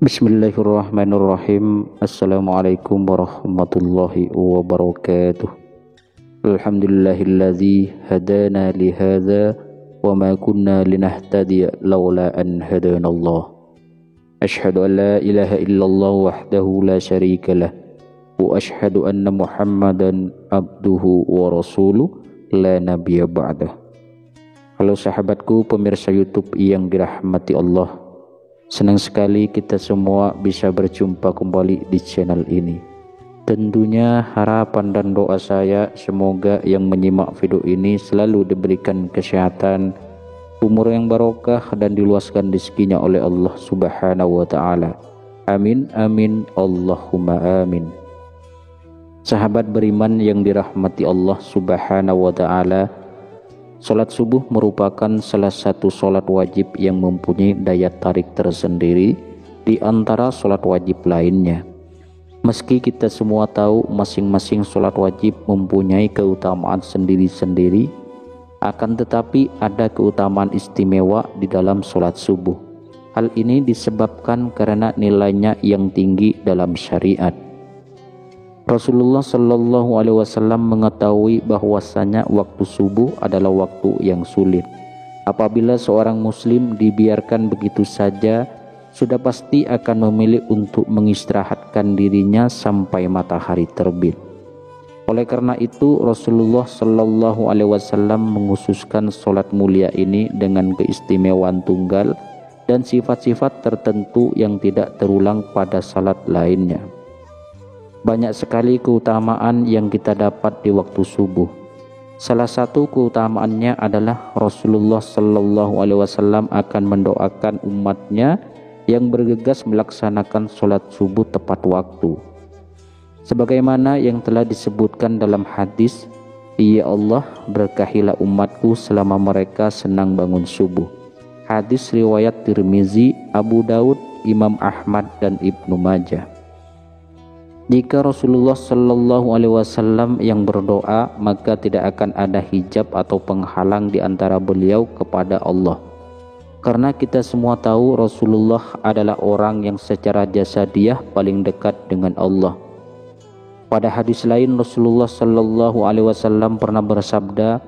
Bismillahirrahmanirrahim. Assalamualaikum warahmatullahi wabarakatuh. Alhamdulillahilladzi hadana lihadza wa ma kunna linahtadiya laula an hadanallah. Asyhadu an la ilaha illallah wahdahu la syarikalah wa asyhadu anna Muhammadan abduhu wa rasuluh la nabiyya ba'dah. Halo sahabatku pemirsa YouTube yang dirahmati Allah. Senang sekali kita semua bisa berjumpa kembali di channel ini. Tentunya harapan dan doa saya semoga yang menyimak video ini selalu diberikan kesehatan, umur yang barokah, dan diluaskan rezekinya oleh Allah Subhanahu wa ta'ala. Amin amin Allahumma amin. Sahabat beriman yang dirahmati Allah Subhanahu wa ta'ala, salat subuh merupakan salah satu salat wajib yang mempunyai daya tarik tersendiri di antara salat wajib lainnya. Meski kita semua tahu masing-masing salat wajib mempunyai keutamaan sendiri-sendiri, akan tetapi ada keutamaan istimewa di dalam salat subuh. Hal ini disebabkan karena nilainya yang tinggi dalam syariat. Rasulullah Shallallahu Alaihi Wasallam mengetahui bahwasanya waktu subuh adalah waktu yang sulit. Apabila seorang muslim dibiarkan begitu saja, sudah pasti akan memilih untuk mengistirahatkan dirinya sampai matahari terbit. Oleh karena itu, Rasulullah Shallallahu Alaihi Wasallam menghususkan sholat mulia ini dengan keistimewaan tunggal dan sifat-sifat tertentu yang tidak terulang pada salat lainnya. Banyak sekali keutamaan yang kita dapat di waktu subuh. Salah satu keutamaannya adalah Rasulullah Shallallahu Alaihi Wasallam akan mendoakan umatnya yang bergegas melaksanakan sholat subuh tepat waktu. Sebagaimana yang telah disebutkan dalam hadis, "Ya Allah, berkahilah umatku selama mereka senang bangun subuh." Hadis riwayat Tirmizi, Abu Daud, Imam Ahmad, dan Ibnu Majah. Jika Rasulullah Shallallahu Alaihi Wasallam yang berdoa, maka tidak akan ada hijab atau penghalang di antara beliau kepada Allah. Karena kita semua tahu Rasulullah adalah orang yang secara jasadiah paling dekat dengan Allah. Pada hadis lain Rasulullah Shallallahu Alaihi Wasallam pernah bersabda,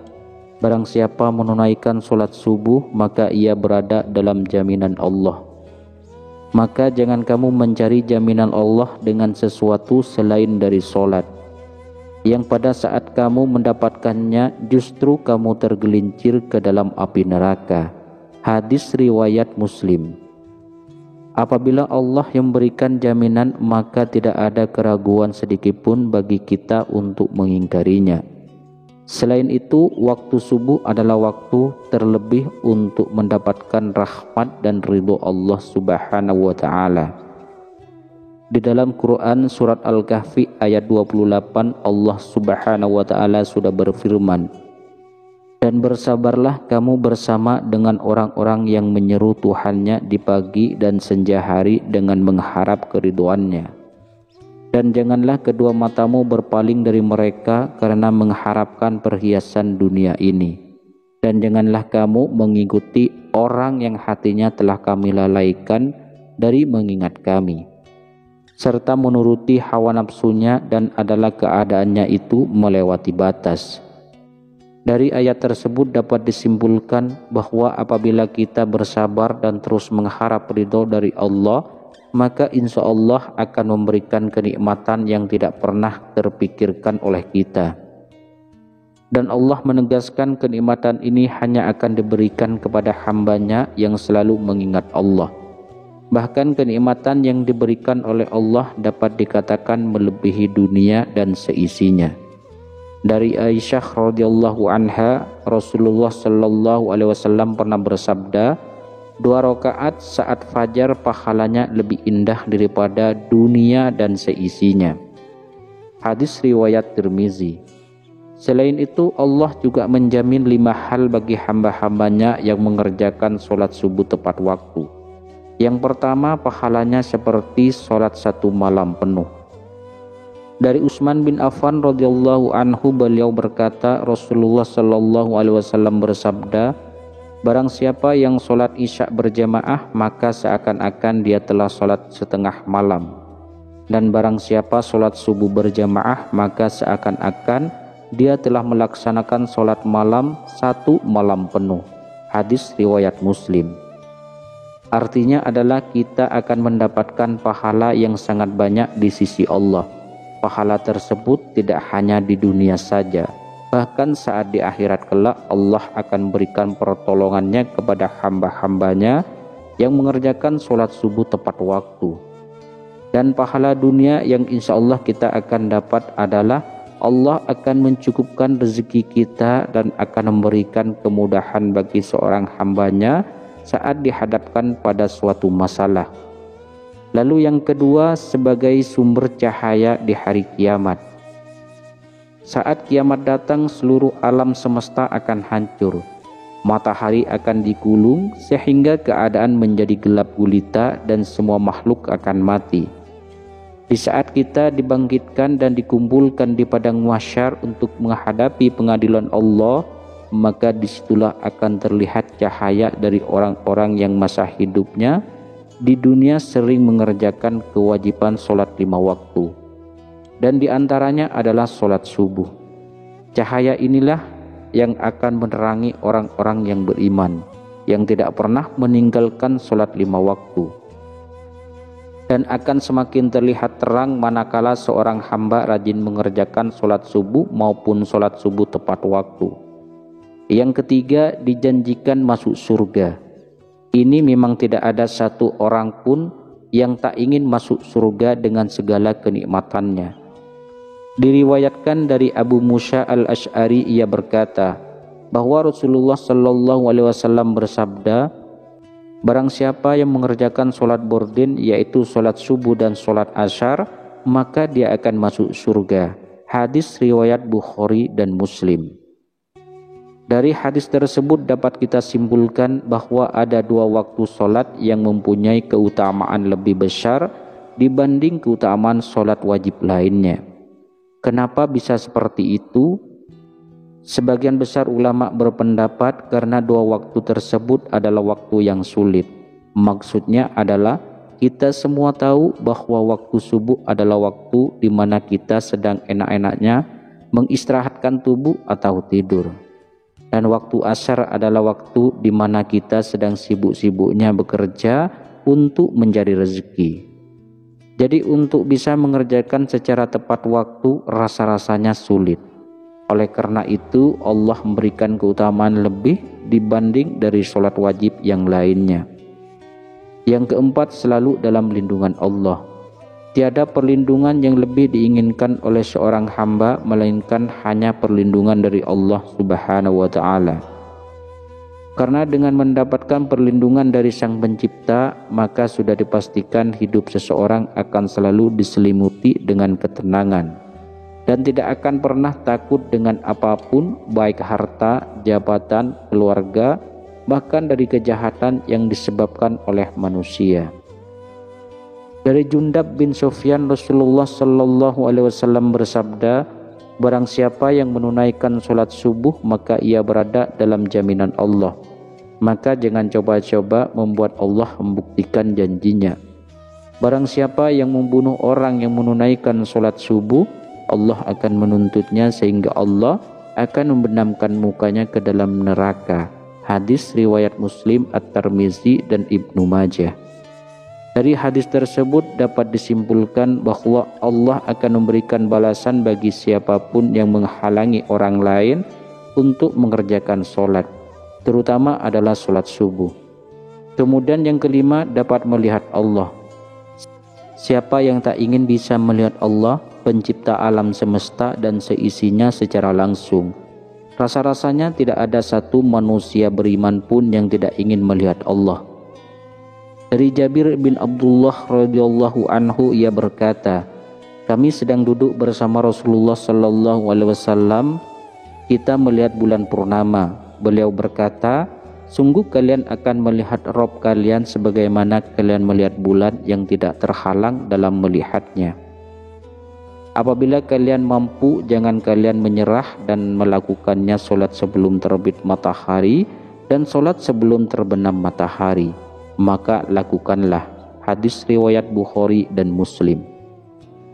"Barang siapa menunaikan sholat subuh, maka ia berada dalam jaminan Allah." Maka jangan kamu mencari jaminan Allah dengan sesuatu selain dari sholat, yang pada saat kamu mendapatkannya justru kamu tergelincir ke dalam api neraka. Hadis riwayat Muslim. Apabila Allah yang memberikan jaminan, maka tidak ada keraguan sedikitpun bagi kita untuk mengingkarinya. Selain itu, waktu subuh adalah waktu terlebih untuk mendapatkan rahmat dan ridho Allah Subhanahu wa ta'ala. Di dalam Quran surat Al-Kahfi ayat 28, Allah Subhanahu wa ta'ala sudah berfirman, "Dan bersabarlah kamu bersama dengan orang-orang yang menyeru Tuhannya di pagi dan senja hari dengan mengharap keridhoannya. Dan janganlah kedua matamu berpaling dari mereka karena mengharapkan perhiasan dunia ini. Dan janganlah kamu mengikuti orang yang hatinya telah kami lalaikan dari mengingat kami, serta menuruti hawa nafsunya, dan adalah keadaannya itu melewati batas." Dari ayat tersebut dapat disimpulkan bahwa apabila kita bersabar dan terus mengharap ridho dari Allah, maka insya Allah akan memberikan kenikmatan yang tidak pernah terpikirkan oleh kita. Dan Allah menegaskan kenikmatan ini hanya akan diberikan kepada hambanya yang selalu mengingat Allah. Bahkan kenikmatan yang diberikan oleh Allah dapat dikatakan melebihi dunia dan seisinya. Dari Aisyah radhiyallahu anha, Rasulullah Shallallahu Alaihi Wasallam pernah bersabda, 2 rakaat saat fajar pahalanya lebih indah daripada dunia dan seisinya. Hadis riwayat Tirmizi. Selain itu, Allah juga menjamin 5 hal bagi hamba-hambanya yang mengerjakan sholat subuh tepat waktu. Yang pertama, pahalanya seperti sholat 1 malam penuh. Dari Utsman bin Affan radhiyallahu anhu, beliau berkata, Rasulullah sallallahu alaihi wasallam bersabda, barang siapa yang sholat isya berjamaah, maka seakan-akan dia telah sholat setengah malam. Dan barang siapa sholat subuh berjamaah, maka seakan-akan dia telah melaksanakan sholat malam 1 malam penuh. Hadis riwayat Muslim. Artinya adalah kita akan mendapatkan pahala yang sangat banyak di sisi Allah. Pahala tersebut tidak hanya di dunia saja, bahkan saat di akhirat kelak Allah akan berikan pertolongannya kepada hamba-hambanya yang mengerjakan sholat subuh tepat waktu. Dan pahala dunia yang insya Allah kita akan dapat adalah Allah akan mencukupkan rezeki kita dan akan memberikan kemudahan bagi seorang hambanya saat dihadapkan pada suatu masalah. Lalu yang kedua, sebagai sumber cahaya di hari kiamat. Saat kiamat datang, seluruh alam semesta akan hancur. Matahari akan digulung sehingga keadaan menjadi gelap gulita dan semua makhluk akan mati. Di saat kita dibangkitkan dan dikumpulkan di padang mahsyar untuk menghadapi pengadilan Allah, maka disitulah akan terlihat cahaya dari orang-orang yang masa hidupnya di dunia sering mengerjakan kewajiban sholat 5 waktu, dan diantaranya adalah sholat subuh. Cahaya inilah yang akan menerangi orang-orang yang beriman, yang tidak pernah meninggalkan sholat 5 waktu, dan akan semakin terlihat terang manakala seorang hamba rajin mengerjakan sholat subuh maupun sholat subuh tepat waktu. Yang ketiga, dijanjikan masuk surga. Ini memang tidak ada satu orang pun yang tak ingin masuk surga dengan segala kenikmatannya. Diriwayatkan dari Abu Musa al-Asy'ari, ia berkata bahwa Rasulullah sallallahu alaihi wasallam bersabda, barang siapa yang mengerjakan sholat bordin, yaitu sholat subuh dan sholat asyar, maka dia akan masuk surga. Hadis riwayat Bukhari dan Muslim. Dari hadis tersebut dapat kita simpulkan bahwa ada 2 waktu sholat yang mempunyai keutamaan lebih besar dibanding keutamaan sholat wajib lainnya. Kenapa bisa seperti itu? Sebagian besar ulama berpendapat karena 2 waktu tersebut adalah waktu yang sulit. Maksudnya adalah kita semua tahu bahwa waktu subuh adalah waktu di mana kita sedang enak-enaknya mengistirahatkan tubuh atau tidur. Dan waktu asyar adalah waktu di mana kita sedang sibuk-sibuknya bekerja untuk mencari rezeki. Jadi untuk bisa mengerjakan secara tepat waktu rasa-rasanya sulit. Oleh karena itu Allah memberikan keutamaan lebih dibanding dari sholat wajib yang lainnya. Yang keempat, selalu dalam lindungan Allah. Tiada perlindungan yang lebih diinginkan oleh seorang hamba melainkan hanya perlindungan dari Allah Subhanahu wa ta'ala. Karena dengan mendapatkan perlindungan dari Sang Pencipta, maka sudah dipastikan hidup seseorang akan selalu diselimuti dengan ketenangan dan tidak akan pernah takut dengan apapun, baik harta, jabatan, keluarga, bahkan dari kejahatan yang disebabkan oleh manusia. Dari Jundab bin Sufyan, Rasulullah sallallahu alaihi wasallam bersabda, barang siapa yang menunaikan sholat subuh maka ia berada dalam jaminan Allah. Maka jangan coba-coba membuat Allah membuktikan janjinya. Barang siapa yang membunuh orang yang menunaikan sholat subuh, Allah akan menuntutnya sehingga Allah akan membenamkan mukanya ke dalam neraka. Hadis riwayat Muslim, At-Tirmizi dan Ibnu Majah. Dari hadis tersebut dapat disimpulkan bahwa Allah akan memberikan balasan bagi siapapun yang menghalangi orang lain untuk mengerjakan sholat, terutama adalah sholat subuh. Kemudian yang kelima, dapat melihat Allah. Siapa yang tak ingin bisa melihat Allah, pencipta alam semesta dan seisinya secara langsung? Rasa-rasanya tidak ada satu manusia beriman pun yang tidak ingin melihat Allah. Dari Jabir bin Abdullah radhiyallahu anhu, ia berkata, kami sedang duduk bersama Rasulullah sallallahu alaihi wasallam, kita melihat bulan purnama. Beliau berkata, Sungguh kalian akan melihat Rabb kalian sebagaimana kalian melihat bulan yang tidak terhalang dalam melihatnya. Apabila kalian mampu, jangan kalian menyerah dan melakukannya solat sebelum terbit matahari dan solat sebelum terbenam matahari. Maka lakukanlah. Hadis riwayat Bukhari dan Muslim.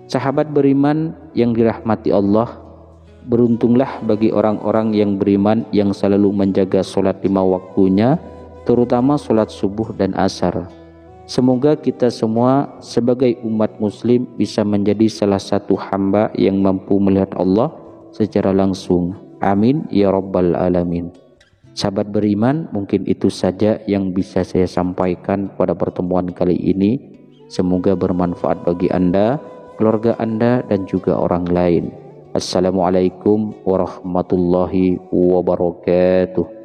Sahabat beriman yang dirahmati Allah, beruntunglah bagi orang-orang yang beriman yang selalu menjaga solat 5 waktunya, terutama solat subuh dan asar. Semoga kita semua sebagai umat muslim bisa menjadi salah satu hamba yang mampu melihat Allah secara langsung. Amin ya rabbal alamin. Sahabat beriman, mungkin itu saja yang bisa saya sampaikan pada pertemuan kali ini. Semoga bermanfaat bagi Anda, keluarga Anda, dan juga orang lain. Assalamualaikum warahmatullahi wabarakatuh.